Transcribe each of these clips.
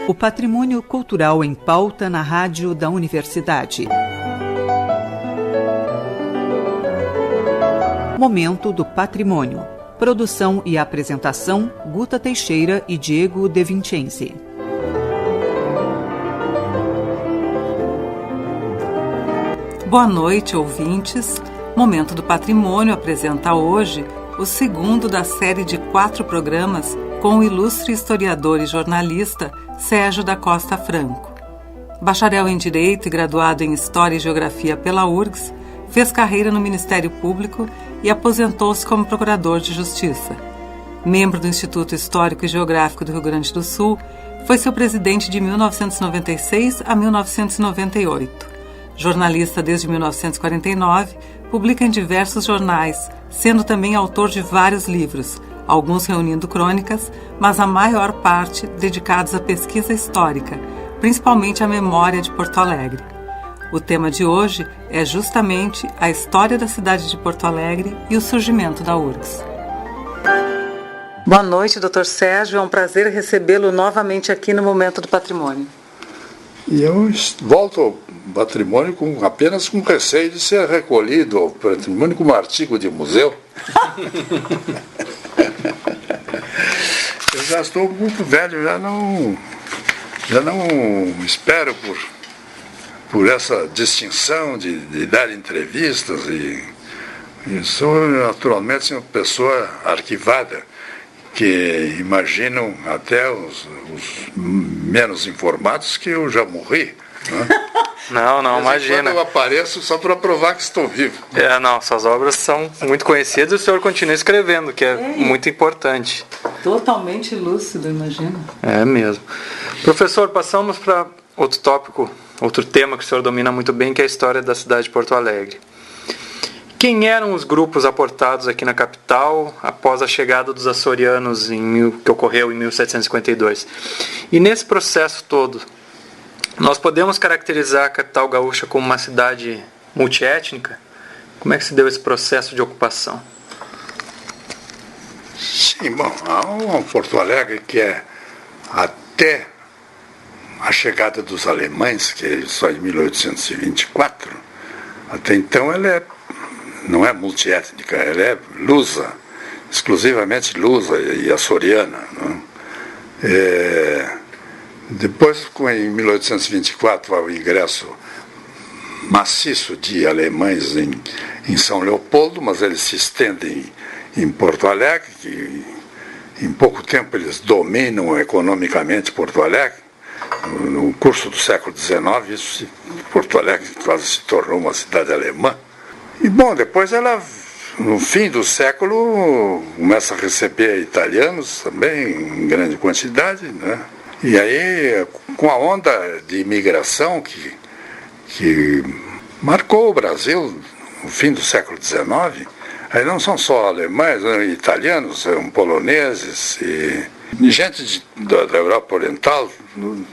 O patrimônio cultural em pauta na rádio da Universidade. Momento do Patrimônio. Produção e apresentação, Guta Teixeira e Diego De Vincenzi. Boa noite, ouvintes. Momento do Patrimônio apresenta hoje o segundo da série de 4 programas com o ilustre historiador e jornalista Sérgio da Costa Franco. Bacharel em Direito e graduado em História e Geografia pela URGS, fez carreira no Ministério Público e aposentou-se como Procurador de Justiça. Membro do Instituto Histórico e Geográfico do Rio Grande do Sul, foi seu presidente de 1996 a 1998. Jornalista desde 1949, publica em diversos jornais, sendo também autor de vários livros, alguns reunindo crônicas, mas a maior parte dedicados à pesquisa histórica, principalmente à memória de Porto Alegre. O tema de hoje é justamente a história da cidade de Porto Alegre e o surgimento da URGS. Boa noite, Dr. Sérgio. É um prazer recebê-lo novamente aqui no Momento do Patrimônio. E eu volto ao patrimônio apenas com receio de ser recolhido ao patrimônio como artigo de museu. Eu já estou muito velho, já não espero por essa distinção de dar entrevistas e sou naturalmente uma pessoa arquivada, que imaginam até os menos informados que eu já morri. Né? Não, imagina. Quando eu apareço só para provar que estou vivo. Suas obras são muito conhecidas e o senhor continua escrevendo, que é muito importante. Totalmente lúcido, imagina. É mesmo. Professor, passamos para outro tópico, outro tema que o senhor domina muito bem, que é a história da cidade de Porto Alegre. Quem eram os grupos aportados aqui na capital após a chegada dos açorianos que ocorreu em 1752? E nesse processo todo, nós podemos caracterizar a capital gaúcha como uma cidade multiétnica? Como é que se deu esse processo de ocupação? Sim, bom, há um Porto Alegre que é até a chegada dos alemães, que é só em 1824, até então ela não é multiétnica, ela é lusa, exclusivamente lusa e açoriana. Né? Depois, em 1824, há o ingresso maciço de alemães em São Leopoldo, mas eles se estendem em Porto Alegre, que em pouco tempo eles dominam economicamente Porto Alegre. No curso do século XIX, Porto Alegre quase se tornou uma cidade alemã. E, bom, depois ela, no fim do século, começa a receber italianos também, em grande quantidade, né? E aí, com a onda de imigração que marcou o Brasil no fim do século XIX, aí não são só alemães, são italianos, são poloneses, e gente da Europa Oriental,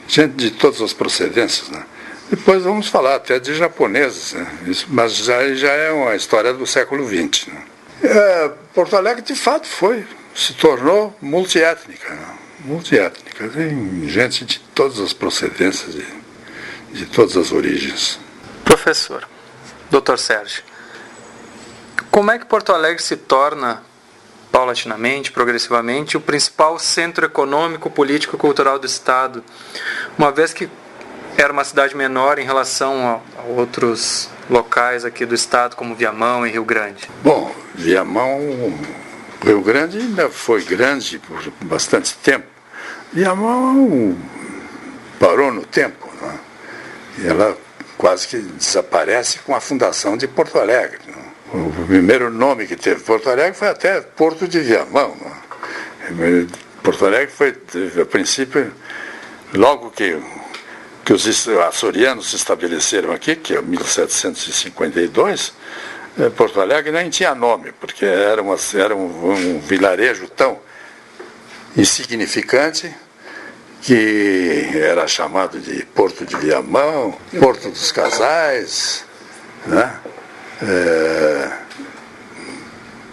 gente de todas as procedências, né? Depois vamos falar até de japoneses, né? Mas já é uma história do século XX. Né? Porto Alegre, de fato, se tornou multiétnica. Né? Multiétnica. Tem gente de todas as procedências, de todas as origens. Professor, Dr. Sérgio, como é que Porto Alegre se torna, paulatinamente, progressivamente, o principal centro econômico, político e cultural do Estado, uma vez que era uma cidade menor em relação a outros locais aqui do estado, como Viamão e Rio Grande? Bom, Viamão, Rio Grande ainda foi grande por bastante tempo. Viamão parou no tempo, né? E ela quase que desaparece com a fundação de Porto Alegre. Né? O primeiro nome que teve Porto Alegre foi até Porto de Viamão. Né? Porto Alegre foi, a princípio, logo que os açorianos se estabeleceram aqui, que é 1752, Porto Alegre nem tinha nome, porque era um vilarejo tão insignificante que era chamado de Porto de Viamão, Porto dos Casais, né?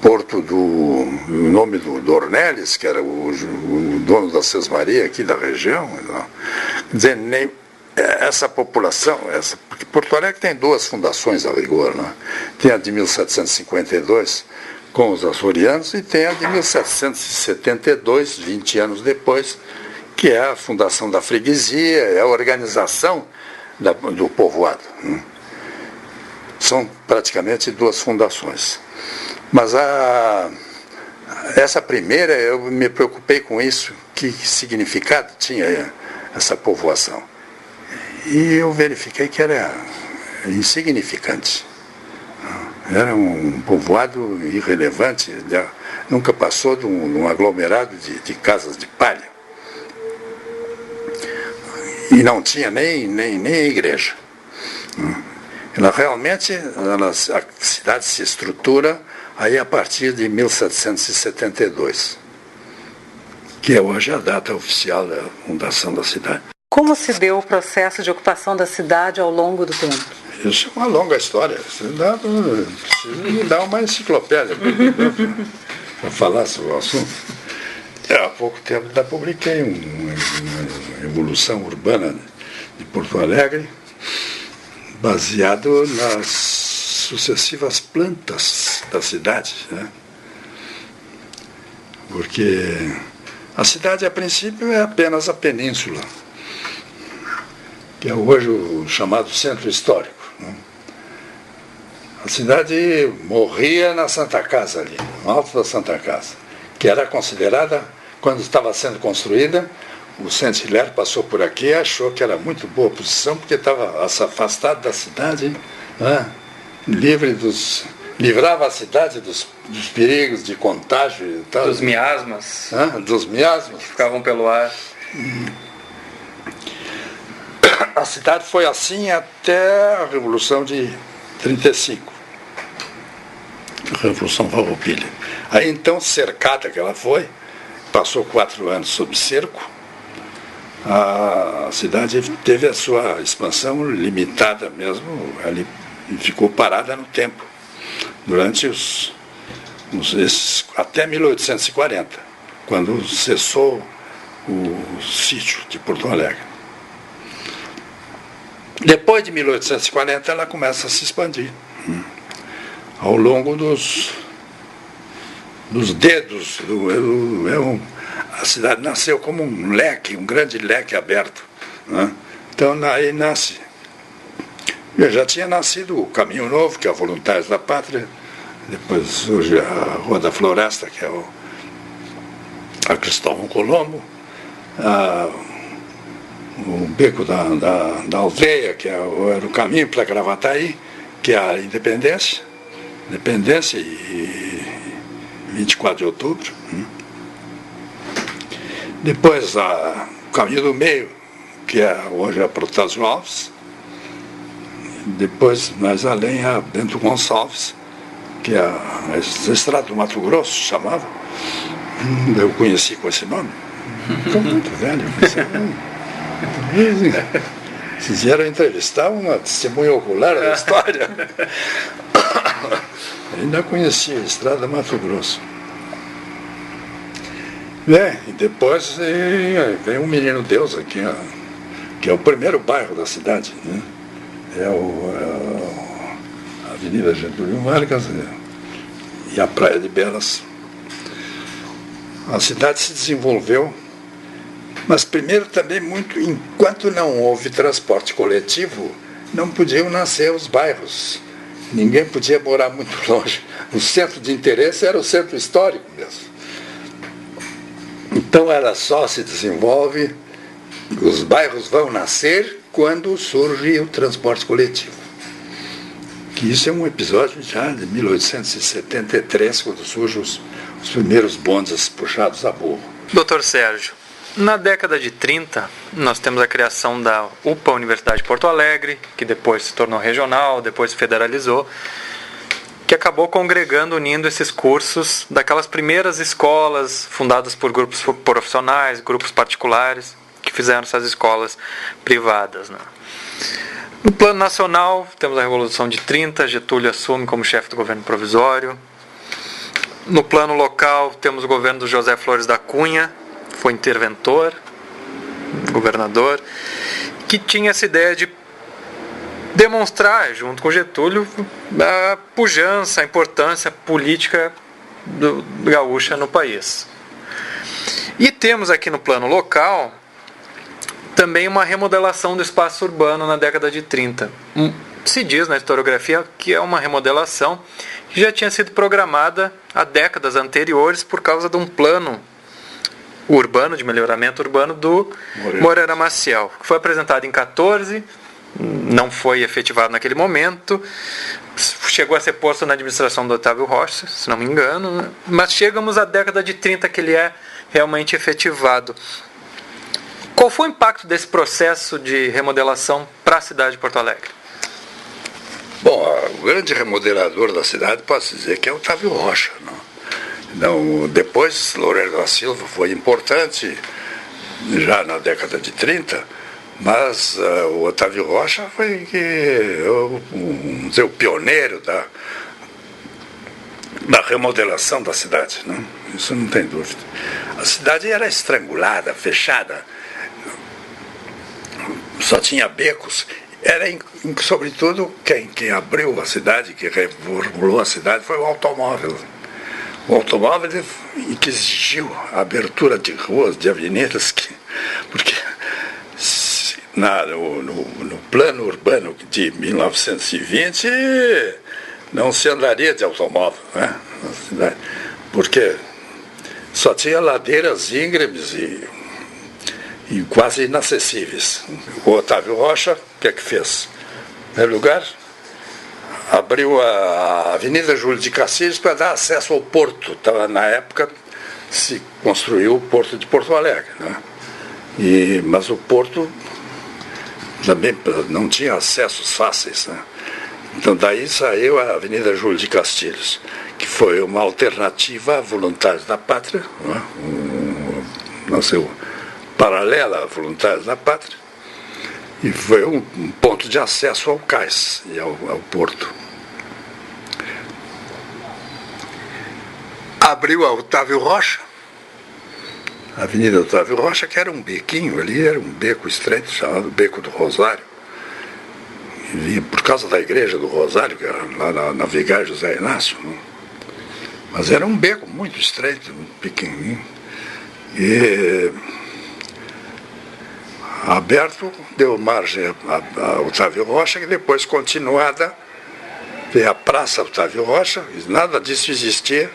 porto o nome do Dornelles, que era o dono da Sesmaria aqui da região. Não. Quer dizer, nem essa população, porque Porto Alegre tem duas fundações a rigor, né? Tem a de 1752 com os açorianos e tem a de 1772, 20 anos depois, que é a fundação da freguesia, é a organização do povoado. Né? São praticamente duas fundações. Mas essa primeira, eu me preocupei com isso, que significado tinha essa povoação. E eu verifiquei que era insignificante. Era um povoado irrelevante, nunca passou de um aglomerado de casas de palha. E não tinha nem igreja. Realmente, a cidade se estrutura aí a partir de 1772, que é hoje a data oficial da fundação da cidade. Como se deu o processo de ocupação da cidade ao longo do tempo? Isso é uma longa história. Preciso me dar uma enciclopédia para falar sobre o assunto. Há pouco tempo ainda publiquei uma evolução urbana de Porto Alegre, baseado nas sucessivas plantas da cidade, né? Porque a cidade, a princípio, é apenas a península, que é hoje o chamado centro histórico. Né? A cidade morria na Santa Casa ali, no alto da Santa Casa, que era considerada, quando estava sendo construída, o Saint-Hilaire passou por aqui e achou que era muito boa posição, porque estava afastado da cidade, né? Livrava a cidade dos perigos de contágio e tal. Dos miasmas. Dos miasmas. Que ficavam pelo ar. A cidade foi assim até a Revolução de 35. A Revolução Farroupilha. Aí então, cercada que ela foi, passou 4 anos sob cerco, a cidade teve a sua expansão limitada mesmo, ali ficou parada no tempo, durante até 1840, quando cessou o sítio de Porto Alegre. Depois de 1840, ela começa a se expandir. Ao longo dos dedos, a cidade nasceu como um leque, um grande leque aberto. Né? Então, aí nasce. Já tinha nascido o Caminho Novo, que é o Voluntários da Pátria. Depois surge a Rua da Floresta, que é a Cristóvão Colombo. O Beco da Aldeia, que era o caminho para Gravataí, que é a Independência e 24 de outubro. Depois o Caminho do Meio, que hoje é a Protásio Alves. Depois, mais além, a Bento Gonçalves, que é a Estrada do Mato Grosso, chamava. Eu conheci com esse nome. Estou muito velho. Fizeram entrevistar uma testemunha ocular da história. Ainda conhecia a Estrada Mato Grosso. E depois vem o Menino Deus aqui, que é o primeiro bairro da cidade. Né? É a Avenida Getúlio Vargas e a Praia de Belas. A cidade se desenvolveu, mas primeiro também muito, enquanto não houve transporte coletivo, não podiam nascer os bairros. Ninguém podia morar muito longe. O centro de interesse era o centro histórico mesmo. Então ela só se desenvolve, os bairros vão nascer quando surge o transporte coletivo. Que isso é um episódio já de 1873, quando surgem os primeiros bondes puxados a burro. Doutor Sérgio, na década de 30, nós temos a criação da UPA, Universidade de Porto Alegre, que depois se tornou regional, depois se federalizou, que acabou congregando, unindo esses cursos daquelas primeiras escolas fundadas por grupos profissionais, grupos particulares, que fizeram essas escolas privadas. Né? No plano nacional, temos a Revolução de 30, Getúlio assume como chefe do governo provisório. No plano local, temos o governo do José Flores da Cunha, foi interventor, governador, que tinha essa ideia de demonstrar, junto com Getúlio, a pujança, a importância política gaúcha no país. E temos aqui no plano local também uma remodelação do espaço urbano na década de 30. Se diz na historiografia que é uma remodelação que já tinha sido programada há décadas anteriores por causa de um plano urbano, de melhoramento urbano do Moreira Maciel, que foi apresentado em 14, não foi efetivado naquele momento, chegou a ser posto na administração do Otávio Rocha, se não me engano, mas chegamos à década de 30 que ele é realmente efetivado. Qual foi o impacto desse processo de remodelação para a cidade de Porto Alegre? Bom, o grande remodelador da cidade pode-se dizer que é o Otávio Rocha, não? Então, depois, Loureiro da Silva foi importante, já na década de 30, mas o Otávio Rocha foi o pioneiro da remodelação da cidade, não? Isso não tem dúvida. A cidade era estrangulada, fechada, só tinha becos. Era, sobretudo, quem abriu a cidade, que reformulou a cidade, foi o automóvel. O automóvel que exigiu a abertura de ruas, de avenidas, porque no plano urbano de 1920 não se andaria de automóvel, né, na cidade, porque só tinha ladeiras íngremes e quase inacessíveis. O Otávio Rocha, o que é que fez? Em primeiro lugar, abriu a Avenida Júlio de Castilhos para dar acesso ao porto. Na época se construiu o porto de Porto Alegre, né? Mas o porto também não tinha acessos fáceis, né? Então daí saiu a Avenida Júlio de Castilhos, que foi uma alternativa a Voluntários da Pátria, né? Nasceu paralela a Voluntários da Pátria, e foi um ponto de acesso ao cais e ao porto. Abriu a Otávio Rocha, a Avenida Otávio Rocha, que era um bequinho ali, era um beco estreito chamado Beco do Rosário. E por causa da igreja do Rosário, que era lá na Vigário José Inácio, né? Mas era um beco muito estreito, pequenininho. E aberto, deu margem a Otávio Rocha, que depois, continuada, veio a Praça Otávio Rocha, nada disso existia.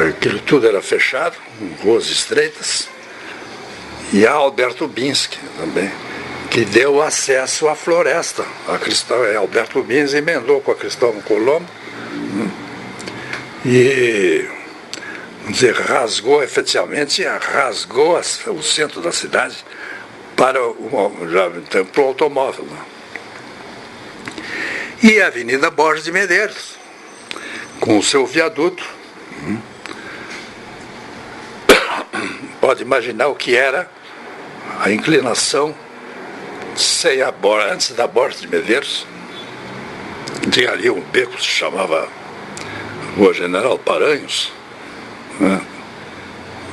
Aquilo tudo era fechado, com ruas estreitas. E a Alberto Binsky também, que deu acesso à floresta. Alberto Binsky emendou com a Cristóvão Colombo. E, vamos dizer, efetivamente rasgou o centro da cidade para o automóvel. Né? E a Avenida Borges de Medeiros, com o seu viaduto. Pode imaginar o que era a inclinação antes da Borges de Medeiros. Tinha ali um beco que se chamava Rua General Paranhos, né?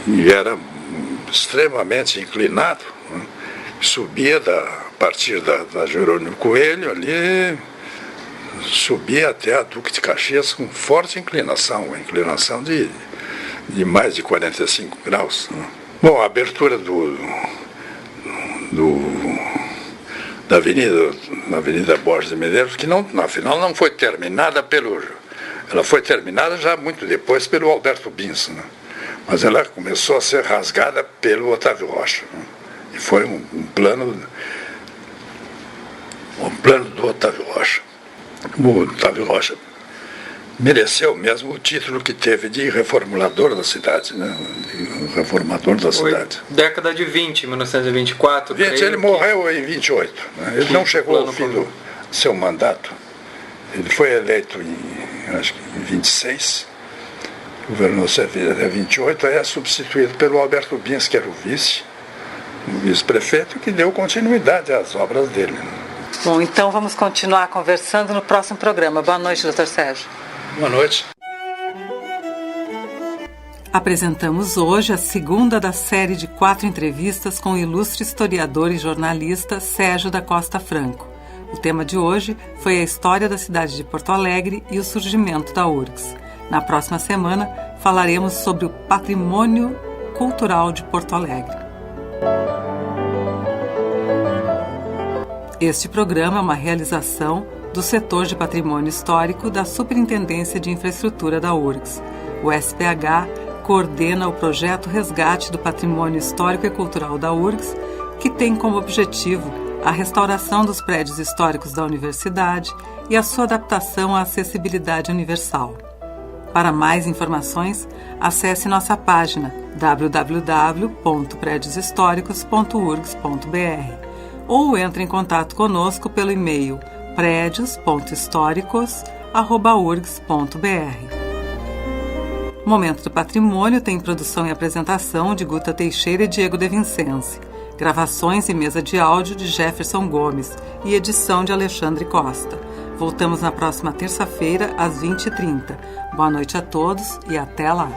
E era extremamente inclinado, né? Subia a partir da Jerônimo Coelho ali, subia até a Duque de Caxias com forte inclinação, uma inclinação de mais de 45 graus. Né? Bom, a abertura da Avenida Borges de Medeiros, que afinal não foi terminada ela foi terminada já muito depois pelo Alberto Binsky, né? Mas ela começou a ser rasgada pelo Otávio Rocha, né? E foi um plano do Otávio Rocha. O Otávio Rocha mereceu mesmo o título que teve de reformulador da cidade, né? De reformador da cidade. Década de 20, 1924. Ele morreu em 28. Né? Ele não chegou ao fim do seu mandato. Ele foi eleito acho que em 26, governou até 28, aí é substituído pelo Alberto Binsky, que era o vice-prefeito, que deu continuidade às obras dele. Né? Bom, então vamos continuar conversando no próximo programa. Boa noite, doutor Sérgio. Boa noite. Apresentamos hoje a segunda da série de 4 entrevistas com o ilustre historiador e jornalista Sérgio da Costa Franco. O tema de hoje foi a história da cidade de Porto Alegre e o surgimento da URGS. Na próxima semana, falaremos sobre o patrimônio cultural de Porto Alegre. Este programa é uma realização do setor de patrimônio histórico da Superintendência de Infraestrutura da URGS. O SPH coordena o projeto Resgate do Patrimônio Histórico e Cultural da URGS, que tem como objetivo a restauração dos prédios históricos da universidade e a sua adaptação à acessibilidade universal. Para mais informações, acesse nossa página www.predioshistoricos.urgs.br ou entre em contato conosco pelo e-mail predios.históricos@urgs.br. Momento do Patrimônio tem produção e apresentação de Guta Teixeira e Diego De Vincenzi, gravações e mesa de áudio de Jefferson Gomes e edição de Alexandre Costa. Voltamos na próxima terça-feira, às 20h30. Boa noite a todos e até lá!